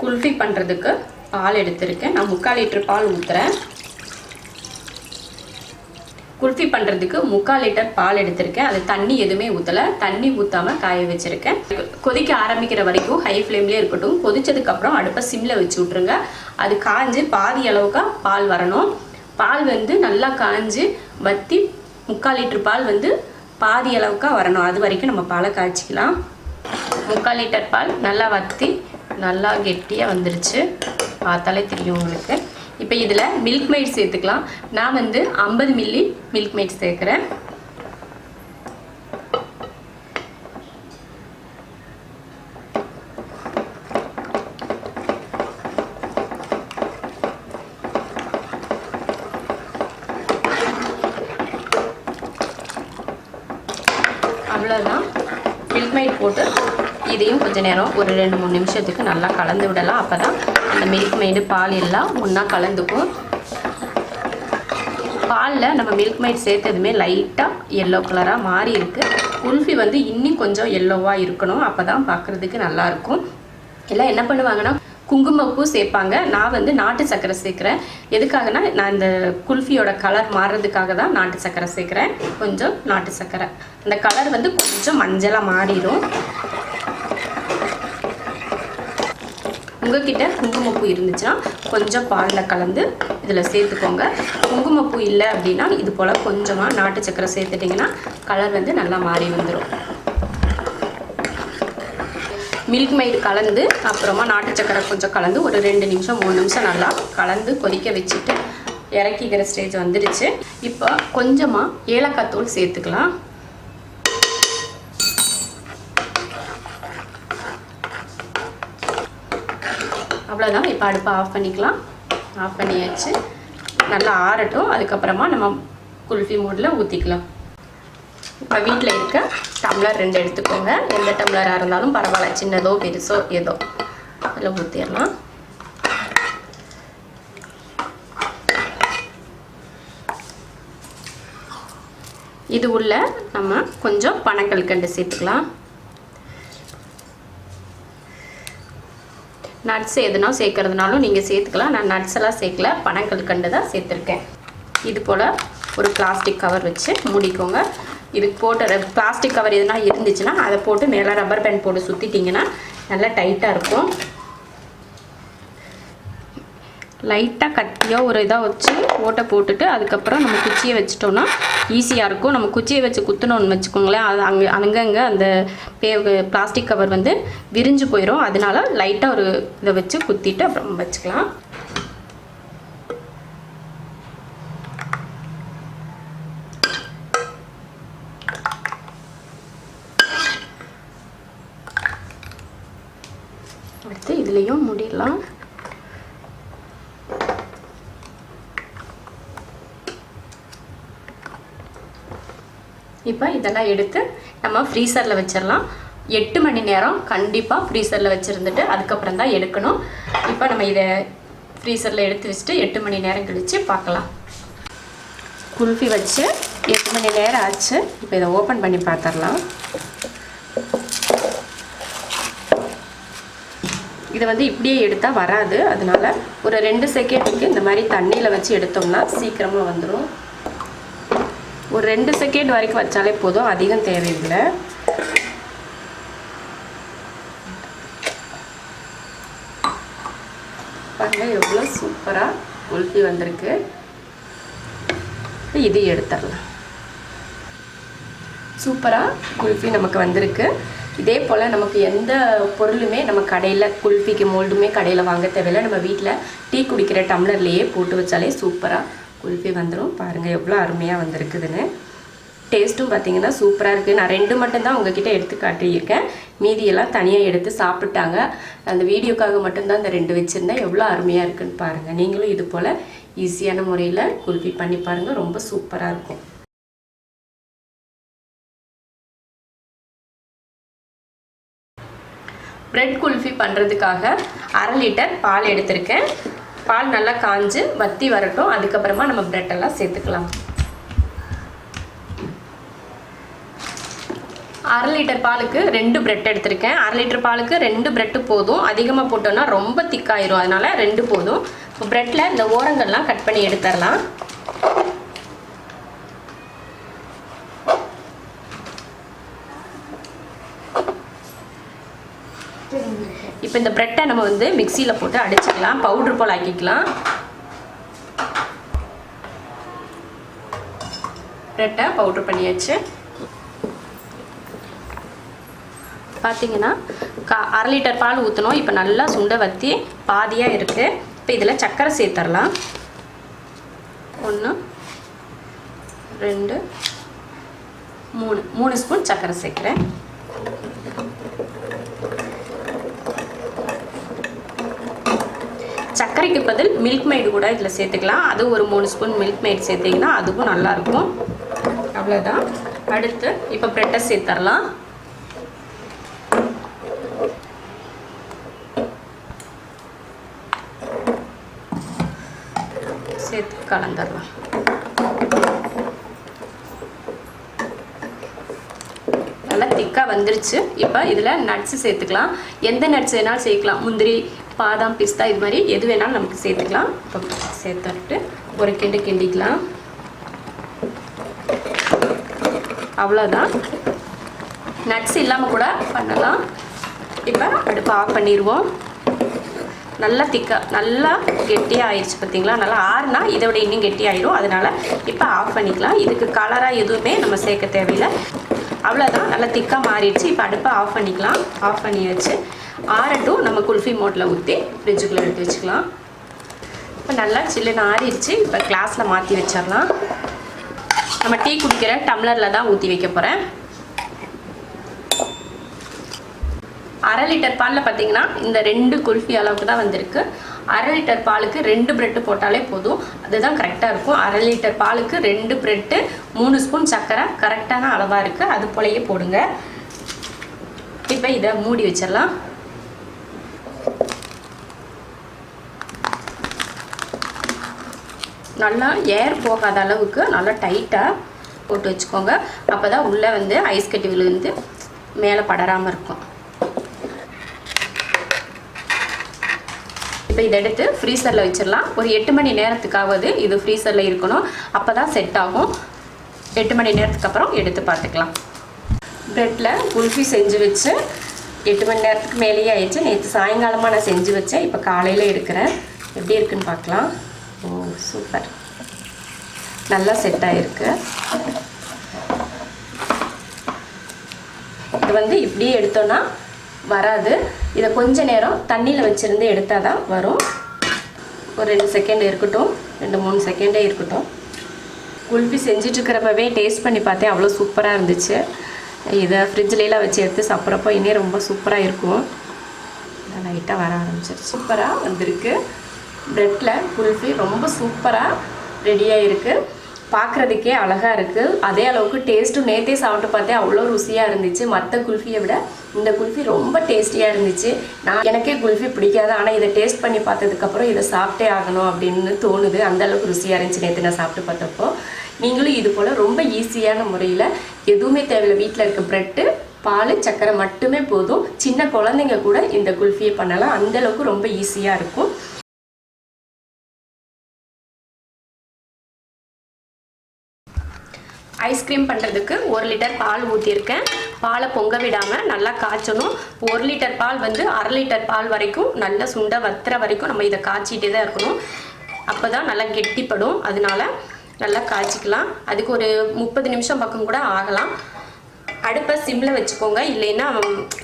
குல்ஃபி பண்ணுறதுக்கு பால் எடுத்திருக்கேன். நான் 3/4 லிட்டர் பால் ஊற்றுறேன். குல்ஃபி பண்ணுறதுக்கு 3/4 லிட்டர் பால் எடுத்திருக்கேன். அது தண்ணி எதுவுமே ஊற்றலை, தண்ணி ஊற்றாமல் காய வச்சுருக்கேன். கொதிக்க ஆரம்பிக்கிற வரைக்கும் ஹை ஃப்ளேம்லேயே இருக்கட்டும். கொதிச்சதுக்கப்புறம் அடுப்பை சிம்மில் வச்சு விட்ருங்க. அது காஞ்சு பாதி அளவுக்கு பால் வரணும். பால் வந்து நல்லா காஞ்சு வற்றி 3/4 லிட்டர் பால் வந்து பாதி அளவுக்கு வரணும். அது வரைக்கும் நம்ம பாலை காய்ச்சிக்கலாம். 3/4 லிட்டர் பால் நல்லா வற்றி நல்லா கெட்டியாக வந்துருச்சு. பார்த்தாலே தெரியும் உங்களுக்கு. இப்போ இதில் மில்க் மெய்ட் சேர்த்துக்கலாம். நான் வந்து 50 மில்லி மில்க் மெய்ட் சேர்க்குறேன். அவ்வளோதான். மில்க் மெய்ட் போட்டு இதையும் கொஞ்சம் நேரம் ஒரு 2-3 நிமிஷத்துக்கு நல்லா கலந்து விடலாம். அப்போ தான் அந்த மில்க் மெய்டு பால் எல்லாம் ஒன்றா கலந்துக்கும். பாலில் நம்ம மில்க் மெய்ட் சேர்த்ததுமே லைட்டாக எல்லோ கலராக மாறி இருக்குது. குல்ஃபி வந்து இன்னும் கொஞ்சம் எல்லோவாக இருக்கணும். அப்போ தான் பார்க்குறதுக்கு நல்லாயிருக்கும். எல்லாம் என்ன பண்ணுவாங்கன்னா குங்குமப்பூ சேர்ப்பாங்க. நான் வந்து நாட்டு சர்க்கரை சேர்க்குறேன். எதுக்காகனா நான் இந்த குல்ஃபியோட கலர் மாறுறதுக்காக தான் நாட்டு சர்க்கரை சேர்க்குறேன். கொஞ்சம் நாட்டு சர்க்கரை அந்த கலர் வந்து கொஞ்சம் மஞ்சளாக மாறிடும். உங்ககிட்ட குங்குமப்பூ இருந்துச்சுன்னா கொஞ்சம் பாலில் கலந்து இதில் சேர்த்துக்கோங்க. குங்குமப்பூ இல்லை அப்படின்னா இது போல் கொஞ்சமாக நாட்டு சர்க்கரை சேர்த்துட்டிங்கன்னா கலர் வந்து நல்லா மாறி வந்துடும். மில்க் மெய்டு கலந்து அப்புறமா நாட்டு சர்க்கரை கொஞ்சம் கலந்து ஒரு 2 நிமிஷம் 3 நிமிஷம் நல்லா கலந்து கொதிக்க வச்சுட்டு இறக்கிக்கிற ஸ்டேஜ் வந்துடுச்சு. இப்போ கொஞ்சமாக ஏலக்காய் தூள் சேர்த்துக்கலாம். அவ்வளோதான். இப்போ அடுப்பை ஆஃப் பண்ணிக்கலாம். ஆஃப் பண்ணியாச்சு. நல்லா ஆறட்டும். அதுக்கப்புறமா நம்ம குல்ஃபி மோடில் ஊற்றிக்கலாம். இப்போ வீட்டில் இருக்க டம்ளர் 2 எடுத்துக்கோங்க. எந்த டம்ளராக இருந்தாலும் பரவாயில்ல, சின்னதோ பெருசோ ஏதோ அதில் ஊற்றிடலாம். இது உள்ள நம்ம கொஞ்சம் பனங்கல்கண்டு சேர்த்துக்கலாம். நட்ஸ் எதுனா சேர்க்கறதுனாலும் நீங்கள் சேர்த்துக்கலாம். நான் நட்ஸ் எல்லாம் சேர்க்கல, பனங்கல்கண்டு தான் சேர்த்துருக்கேன். இது போல் ஒரு பிளாஸ்டிக் கவர் வச்சு மூடிக்கோங்க. இதுக்கு போட்டு பிளாஸ்டிக் கவர் எதுனா இருந்துச்சுன்னா அதை போட்டு மேலே ரப்பர் பேண்ட் போட்டு சுற்றிட்டிங்கன்னா நல்லா டைட்டாக இருக்கும். லைட்டாக கத்தியோ ஒரு இதாக வச்சு ஓட்டை போட்டுட்டு அதுக்கப்புறம் நம்ம குச்சியை வச்சிட்டோன்னா ஈஸியாக இருக்கும். நம்ம குச்சியை வச்சு குத்தணும்னு வச்சுக்கோங்களேன், அது அங்கங்கே அந்த பிளாஸ்டிக் கவர் வந்து விரிஞ்சு போயிடும். அதனால லைட்டாக ஒரு இதை வச்சு குத்திட்டு அப்புறம் வச்சுக்கலாம். அடுத்து இதுலேயும் மூடிடலாம். இப்போ இதெல்லாம் எடுத்து நம்ம ஃப்ரீசரில் வச்சிடலாம். 8 மணி நேரம் கண்டிப்பாக ஃப்ரீசரில் வச்சுருந்துட்டு அதுக்கப்புறம் தான் எடுக்கணும். இப்போ நம்ம இதை ஃப்ரீசரில் எடுத்து வச்சுட்டு 8 மணி நேரம் கழித்து பார்க்கலாம். குல்ஃபி வச்சு 8 மணி நேரம் ஆச்சு. இப்போ இதை ஓப்பன் பண்ணி பார்த்துடலாம். இதை வந்து இப்படியே எடுத்தால் வராது. அதனால ஒரு 2 செகண்டுக்கு இந்த மாதிரி தண்ணியில் வச்சு எடுத்தோம்னா சீக்கிரமாக வந்துடும். ஒரு 2 செகண்ட் வரைக்கும் வச்சாலே போதும், அதிகம் தேவையில்லை. பாருங்க எவ்வளோ சூப்பராக குல்ஃபி வந்திருக்கு. இது எடுத்துடலாம். சூப்பராக குல்ஃபி நமக்கு வந்திருக்கு. இதே போல் நமக்கு எந்த பொருளுமே நம்ம கடையில் குல்ஃபிக்கு மோல்டுமே கடையில் வாங்க தேவையில்லை. நம்ம வீட்டில் டீ குடிக்கிற டம்ளர்லேயே போட்டு வச்சாலே சூப்பராக குல்ஃபி வந்துடும். பாருங்கள் எவ்வளோ அருமையாக வந்திருக்குதுன்னு. டேஸ்ட்டும் பார்த்திங்கன்னா சூப்பராக இருக்குது. நான் 2 மட்டும்தான் உங்ககிட்ட எடுத்து காட்டியிருக்கேன். மீதியெல்லாம் தனியாக எடுத்து சாப்பிட்டாங்க. அந்த வீடியோக்காக மட்டும்தான் இந்த 2 வச்சுருந்தேன். எவ்வளோ அருமையாக இருக்குதுன்னு பாருங்கள். நீங்களும் இது போல் ஈஸியான முறையில் குல்ஃபி பண்ணி பாருங்கள். ரொம்ப சூப்பராக இருக்கும். பிரெட் குல்ஃபி பண்ணுறதுக்காக 1/2 லிட்டர் பால் எடுத்திருக்கேன். பால் நல்லா காஞ்சு வற்றி வரட்டும். அதுக்கப்புறமா நம்ம பிரெட்டெல்லாம் சேர்த்துக்கலாம். 1/2 லிட்டர் பாலுக்கு 2 பிரெட் எடுத்திருக்கேன். 1/2 லிட்டர் பாலுக்கு 2 பிரெட்டு போதும். அதிகமாக போட்டோம்னா ரொம்ப திக்காயிரும், அதனால 2 போதும். இப்போ பிரெட்டில் இந்த ஓரங்கள்லாம் கட் பண்ணி எடுத்துடலாம். இப்போ இந்த பிரெட்டை நம்ம வந்து மிக்சியில் போட்டு அடிச்சுக்கலாம், பவுடர் போல் ஆக்கிக்கலாம். பிரெட்டை பவுடர் பண்ணியாச்சு. பார்த்தீங்கன்னா 1/2 லிட்டர் பால் ஊற்றணும். இப்போ நல்லா சுண்டை வற்றி பாதியாக இருக்குது. இப்போ இதில் சர்க்கரை சேர்த்துடலாம். 1 2 3 ஸ்பூன் சர்க்கரை சேர்க்குறேன். சர்க்கரைக்கு பதில் மில்க் மெய்டு கூட இதில் சேர்த்துக்கலாம். அது ஒரு 3 ஸ்பூன் மில்க் மெய்டு சேர்த்திங்கன்னா அதுவும் நல்லாயிருக்கும். அவ்வளோதான். அடுத்து இப்போ பிரெட்டை சேர்த்துடலாம். சேர்த்து கலந்துடலாம். நல்லா திக்காக வந்துருச்சு. இப்போ இதில் நட்ஸு சேர்த்துக்கலாம். எந்த நட்ஸ் வேணாலும் சேர்க்கலாம். முந்திரி, பாதாம், பிஸ்தா இது மாதிரி எது வேணாலும் நமக்கு சேர்த்துக்கலாம். இப்போ சேர்த்துட்டு ஒரு கிண்டிக்கலாம். அவ்வளோதான். நட்ஸ் இல்லாமல் கூட பண்ணலாம். இப்போ அடுப்பு ஆஃப் பண்ணிடுவோம். நல்லா திக்காக நல்லா கெட்டியாக ஆயிடுச்சு பார்த்தீங்களா. நல்லா ஆறுனா இதை விட இன்னும் கெட்டியாயிடும். அதனால் இப்போ ஆஃப் பண்ணிக்கலாம். இதுக்கு கலராக எதுவுமே நம்ம சேர்க்க தேவையில்லை. அவ்வளோதான். நல்லா திக்காக மாறிடுச்சு. இப்போ அடுப்பை ஆஃப் பண்ணிக்கலாம். ஆஃப் பண்ணியாச்சு. ஆறட்டும். நம்ம குல்ஃபி மோட்டில் ஊற்றி ஃப்ரிட்ஜுக்குள்ளே எடுத்து வச்சுக்கலாம். இப்போ நல்லா சில்லுன்னு ஆறிடுச்சு. இப்போ கிளாஸில் மாற்றி வச்சிடலாம். நம்ம டீ குடிக்கிற டம்ளரில் தான் ஊற்றி வைக்க போகிறேன். 1/2 லிட்டர் பாலில் பார்த்தீங்கன்னா இந்த 2 குல்ஃபி அளவுக்கு தான் வந்திருக்கு. 1/2 லிட்டர் பாலுக்கு 2 பிரெட்டு போட்டாலே போதும். அதுதான் கரெக்டாக இருக்கும். 1/2 லிட்டர் பாலுக்கு 2 பிரெட்டு, 3 ஸ்பூன் சர்க்கரை கரெக்டான அளவாக இருக்குது. அது போலயே போடுங்க. இப்போ இதை மூடி வச்சிடலாம். நல்லா ஏர் போகாத அளவுக்கு நல்லா டைட்டாக போட்டு வச்சுக்கோங்க. அப்போ தான் உள்ளே வந்து ஐஸ் கட்டி விழுந்து மேலே படராமல் இருக்கும். இப்போ இதை எடுத்து ஃப்ரீசரில் வச்சிடலாம். ஒரு 8 மணி நேரத்துக்காவது இது ஃப்ரீசரில் இருக்கணும். அப்போ தான் செட் ஆகும். 8 மணி நேரத்துக்கு அப்புறம் எடுத்து பார்த்துக்கலாம். ப்ரெட்டில் குல்ஃபி செஞ்சு வச்சு 8 மணி நேரத்துக்கு மேலேயே ஆயிடுச்சு. நேற்று சாயங்காலமாக நான் செஞ்சு வச்சேன். இப்போ காலையில் எடுக்கிறேன். எப்படி இருக்குன்னு பார்க்கலாம். ஓ சூப்பர், நல்லா செட் ஆகிருக்கு. இது வந்து இப்படியே எடுத்தோன்னா வராது. இதை கொஞ்ச நேரம் தண்ணியில் வச்சுருந்து எடுத்தால் தான் வரும். ஒரு 2 செகண்ட் இருக்கட்டும், 2-3 செகண்டே இருக்கட்டும். குல்ஃபி செஞ்சிட்ருக்கிறப்பவே டேஸ்ட் பண்ணி பார்த்தேன். அவ்வளோ சூப்பராக இருந்துச்சு. இதை ஃப்ரிட்ஜ்லாம் வச்சு எடுத்து சாப்பிட்றப்போ இன்னும் ரொம்ப சூப்பராக இருக்கும். லைட்டாக வர ஆரம்பிச்சிருச்சு. சூப்பராக வந்திருக்கு. ப்ரெட்டில் குல்ஃபி ரொம்ப சூப்பராக ரெடியாக இருக்குது. பார்க்குறதுக்கே அழகாக இருக்குது. அதே அளவுக்கு டேஸ்ட்டும் நேற்றே சாப்பிட்டு பார்த்தேன். அவ்வளோ ருசியாக இருந்துச்சு. மற்ற குல்ஃபியை விட இந்த குல்ஃபி ரொம்ப டேஸ்டியாக இருந்துச்சு. எனக்கே குல்ஃபி பிடிக்காது. ஆனால் இதை டேஸ்ட் பண்ணி பார்த்ததுக்கப்புறம் இதை சாப்பிட்டே ஆகணும் அப்படின்னு தோணுது. அந்தளவுக்கு ருசியாக இருந்துச்சு நேற்று நான் சாப்பிட்டு பார்த்தப்போ. நீங்களும் இது போல் ரொம்ப ஈஸியான முறையில் எதுவுமே தேவையில்லை. வீட்டில் இருக்க ப்ரெட்டு, பால், சர்க்கரை மட்டுமே போதும். சின்ன குழந்தைங்க கூட இந்த குல்ஃபியை பண்ணலாம். அந்தளவுக்கு ரொம்ப ஈஸியாக இருக்கும். ஐஸ்கிரீம் பண்ணுறதுக்கு 1 லிட்டர் பால் ஊற்றிருக்கேன். பாலை பொங்க விடாமல் நல்லா காய்ச்சணும். 1 லிட்டர் பால் வந்து 1/2 லிட்டர் பால் வரைக்கும் நல்லா சுண்டை வத்துற வரைக்கும் நம்ம இதை காய்ச்சிட்டே தான் இருக்கணும். அப்போ தான் நல்லா கெட்டிப்படும். அதனால நல்லா காய்ச்சிக்கலாம். அதுக்கு ஒரு 30 நிமிஷம் பக்கம் கூட ஆகலாம். அடுப்பை சிம்மில் வச்சுக்கோங்க, இல்லைன்னா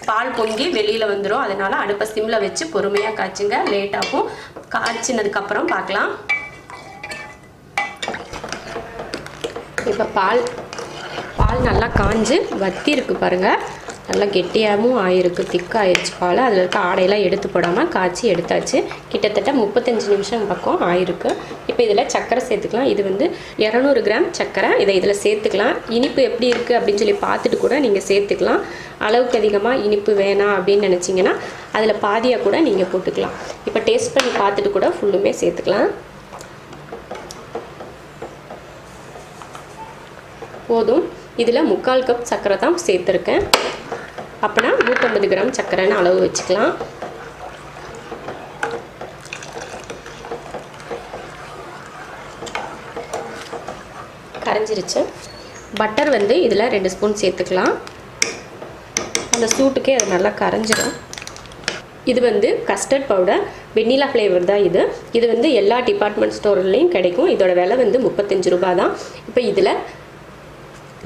பால் பொங்கி வெளியில் வந்துடும். அதனால் அடுப்பை சிம்மில் வச்சு பொறுமையாக காய்ச்சுங்க. லேட்டாகும். காய்ச்சினதுக்கப்புறம் பார்க்கலாம். இப்போ பால் நல்லா காஞ்சு வத்தி இருக்குது பாருங்கள். நல்லா கெட்டியாகவும் ஆயிருக்கு, திக்காகிடுச்சு பால். அதில் இருக்க ஆடையெல்லாம் எடுத்து போடாமல் காய்ச்சி எடுத்தாச்சு. கிட்டத்தட்ட 35 நிமிஷம் பக்கம் ஆயிருக்கு. இப்போ இதில் சர்க்கரை சேர்த்துக்கலாம். இது வந்து 200 கிராம் சர்க்கரை. இதில் சேர்த்துக்கலாம். இனிப்பு எப்படி இருக்குது அப்படின்னு சொல்லி பார்த்துட்டு கூட நீங்கள் சேர்த்துக்கலாம். அளவுக்கு அதிகமாக இனிப்பு வேணாம் அப்படின்னு நினச்சிங்கன்னா அதில் பாதியாக கூட நீங்கள் போட்டுக்கலாம். இப்போ டேஸ்ட் பண்ணி பார்த்துட்டு கூட ஃபுல்லுமே சேர்த்துக்கலாம். போதும். இதில் 3/4 கப் சர்க்கரை தான் சேர்த்துருக்கேன். அப்போனா 150 கிராம் சர்க்கரைன்னு அளவு வச்சுக்கலாம். கரைஞ்சிருச்சு. பட்டர் வந்து இதில் 2 ஸ்பூன் சேர்த்துக்கலாம். அந்த சூட்டுக்கே அது நல்லா கரைஞ்சிடும். இது வந்து கஸ்டர்ட் பவுடர், வெண்ணிலா ஃப்ளேவர் தான் இது. இது வந்து எல்லா டிபார்ட்மெண்ட் ஸ்டோர்லேயும் கிடைக்கும். இதோட விலை வந்து 35 ரூபாய் தான். இப்போ இதில்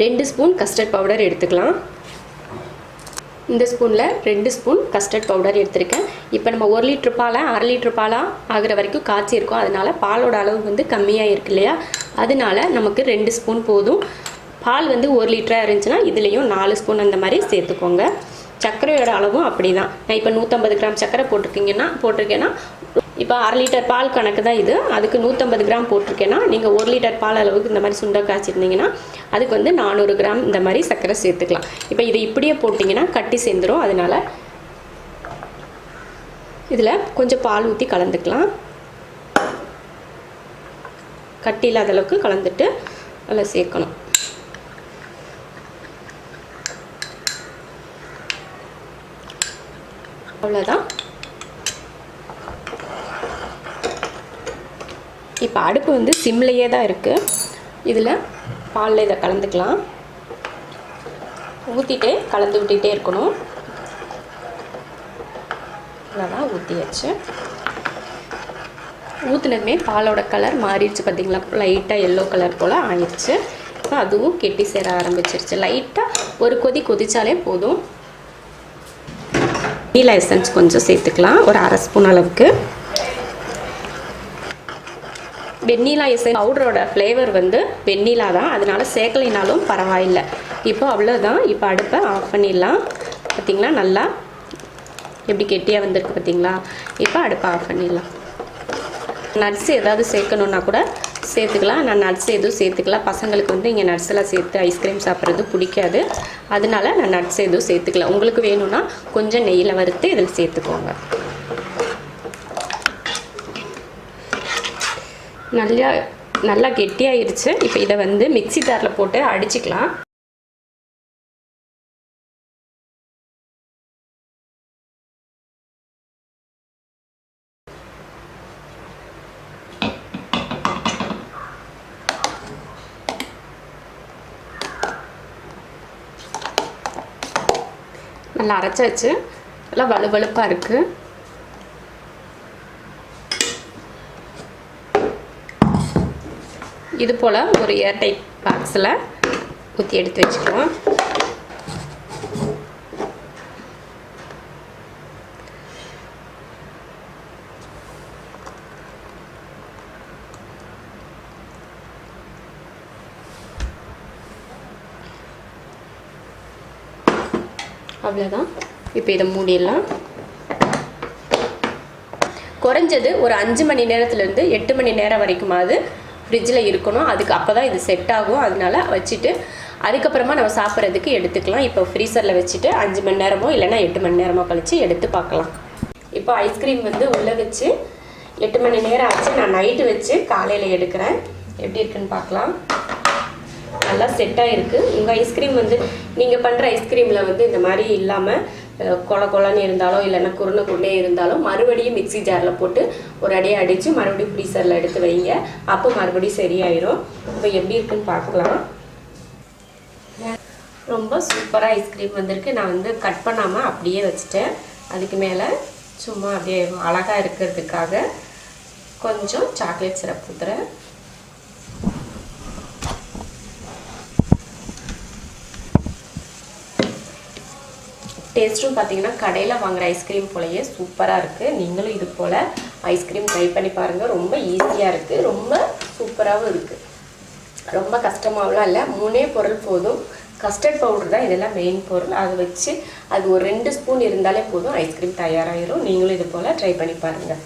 2 ஸ்பூன் கஸ்டர்ட் பவுடர் எடுத்துக்கலாம். இந்த ஸ்பூனில் 2 ஸ்பூன் கஸ்டர்ட் பவுடர் எடுத்திருக்கேன். இப்போ நம்ம 1 லிட்டர் பாலை 1/2 லிட்டர் பாலாக ஆகிற வரைக்கும் காய்ச்சிருக்கோம். அதனால் பாலோட அளவு வந்து கம்மியாக இருக்கு இல்லையா, அதனால நமக்கு 2 ஸ்பூன் போதும். பால் வந்து 1 லிட்டராக இருந்துச்சுன்னா இதுலேயும் 4 ஸ்பூன் அந்த மாதிரி சேர்த்துக்கோங்க. சர்க்கரையோட அளவும் அப்படி தான். நான் இப்போ 150 கிராம் சர்க்கரை போட்டிருக்கேன்னா இப்போ 1/2 லிட்டர் பால் கணக்கு தான் இது. அதுக்கு 150 கிராம் போட்டிருக்கேன்னா நீங்கள் 1 லிட்டர் பால் அளவுக்கு இந்த மாதிரி சுண்டை காய்ச்சிருந்தீங்கன்னா அதுக்கு வந்து 400 கிராம் இந்த மாதிரி சர்க்கரை சேர்த்துக்கலாம். இப்போ இது இப்படியே போட்டிங்கன்னா கட்டி சேர்ந்துடும். அதனால் இதில் கொஞ்சம் பால் ஊற்றி கலந்துக்கலாம். கட்டி இல்லாத அளவுக்கு கலந்துட்டு நல்லா சேர்க்கணும். அவ்வளோதான். இப்போ அடுப்பு வந்து சிம்லேயே தான் இருக்குது. இதில் பாலில் இதை கலந்துக்கலாம். ஊற்றிட்டே கலந்து விட்டுகிட்டே இருக்கணும். அவ்வளோதான், ஊற்றியாச்சு. ஊற்றினதுமே பாலோட கலர் மாறிடுச்சு பார்த்தீங்களா, லைட்டாக எல்லோ கலர் போல் ஆயிடுச்சு. இப்போ அதுவும் கெட்டி சேர ஆரம்பிச்சிருச்சு. லைட்டாக ஒரு கொதிச்சாலே போதும். வெண்ணிலா எசன்ஸ் கொஞ்சம் சேர்த்துக்கலாம், ஒரு 1/2 ஸ்பூன் அளவுக்கு. வெண்ணிலா எசன்ஸ் பவுடரோட ஃப்ளேவர் வந்து வெண்ணிலா தான், அதனால சேர்க்கலைனாலும் பரவாயில்லை. இப்போ அவ்வளோதான். இப்போ அடுப்பை ஆஃப் பண்ணிடலாம். பார்த்திங்களா நல்லா எப்படி கெட்டியாக வந்திருக்கு பார்த்தீங்களா. இப்போ அடுப்பை ஆஃப் பண்ணிடலாம். நட்ஸ் ஏதாவது சேர்க்கணுன்னா கூட சேர்த்துக்கலாம். நான் நட்ஸ் எதுவும் சேர்த்துக்கலாம். பசங்களுக்கு வந்து இங்கே நட்ஸ் எல்லாம் சேர்த்து ஐஸ்கிரீம் சாப்பிட்றது பிடிக்காது, அதனால நான் நட்ஸ் எதுவும் சேர்த்துக்கலாம். உங்களுக்கு வேணும்னா கொஞ்சம் நெய்யில் வறுத்து இதில் சேர்த்துக்கோங்க. நல்லா கெட்டியாயிருச்சு. இப்போ இதை வந்து மிக்ஸி ஜாரில் போட்டு அடிச்சுக்கலாம். நல்லா அரைச்சாச்சு. நல்லா வலுவலுப்பாக இருக்குது. இது போல் ஒரு ஏர்டைட் பாக்ஸில் ஊற்றி எடுத்து வச்சுக்கலாம். அவ்வளோதான். இப்போ இதை மூடிடலாம். குறைஞ்சது ஒரு 5 மணி நேரத்துலேருந்து 8 மணி நேரம் வரைக்குமாவது ஃப்ரிட்ஜில் இருக்கணும். அப்போ தான் இது செட் ஆகும். அதனால வச்சுட்டு அதுக்கப்புறமா நம்ம சாப்பிட்றதுக்கு எடுத்துக்கலாம். இப்போ ஃப்ரீசரில் வச்சுட்டு 5 மணி நேரமோ இல்லைன்னா 8 மணி நேரமோ கழித்து எடுத்து பார்க்கலாம். இப்போ ஐஸ்கிரீம் வந்து உள்ளே வச்சு 8 மணி நேரம் ஆச்சு. நான் நைட்டு வச்சு காலையில் எடுக்கிறேன். எப்படி இருக்குன்னு பார்க்கலாம். நல்லா செட்டாக இருக்குது. உங்கள் ஐஸ்கிரீம் வந்து நீங்கள் பண்ணுற ஐஸ்கிரீமில் வந்து இந்த மாதிரி இல்லாமல் கொலன்னு இருந்தாலும் இல்லைன்னா குருணை இருந்தாலும் மறுபடியும் மிக்ஸி ஜாரில் போட்டு ஒரு அடியை அடித்து மறுபடியும் ஃப்ரீசரில் எடுத்து வைங்க. அப்போ மறுபடியும் சரியாயிரும். இப்போ எப்படி இருக்குன்னு பார்க்கலாம். ரொம்ப சூப்பராக ஐஸ்கிரீம் வந்திருக்கு. நான் வந்து கட் பண்ணாமல் அப்படியே வச்சுட்டேன். அதுக்கு மேலே சும்மா அப்படியே அழகாக இருக்கிறதுக்காக கொஞ்சம் சாக்லேட் சிரப் ஊற்றுறேன். டேஸ்ட்டும் பார்த்தீங்கன்னா கடையில் வாங்குகிற ஐஸ்கிரீம் போலயே சூப்பராக இருக்குது. நீங்களும் இது போல் ஐஸ்கிரீம் ட்ரை பண்ணி பாருங்கள். ரொம்ப ஈஸியாக இருக்குது, ரொம்ப சூப்பராகவும் இருக்குது. ரொம்ப கஷ்டமாகலாம் இல்லை. 3 பொருள் போதும். கஸ்டர்ட் பவுடர் தான் இதெல்லாம் மெயின் பொருள். அதை வச்சு அது ஒரு 2 ஸ்பூன் இருந்தாலே போதும், ஐஸ்கிரீம் தயாராகிடும். நீங்களும் இது போல் ட்ரை பண்ணி பாருங்கள்.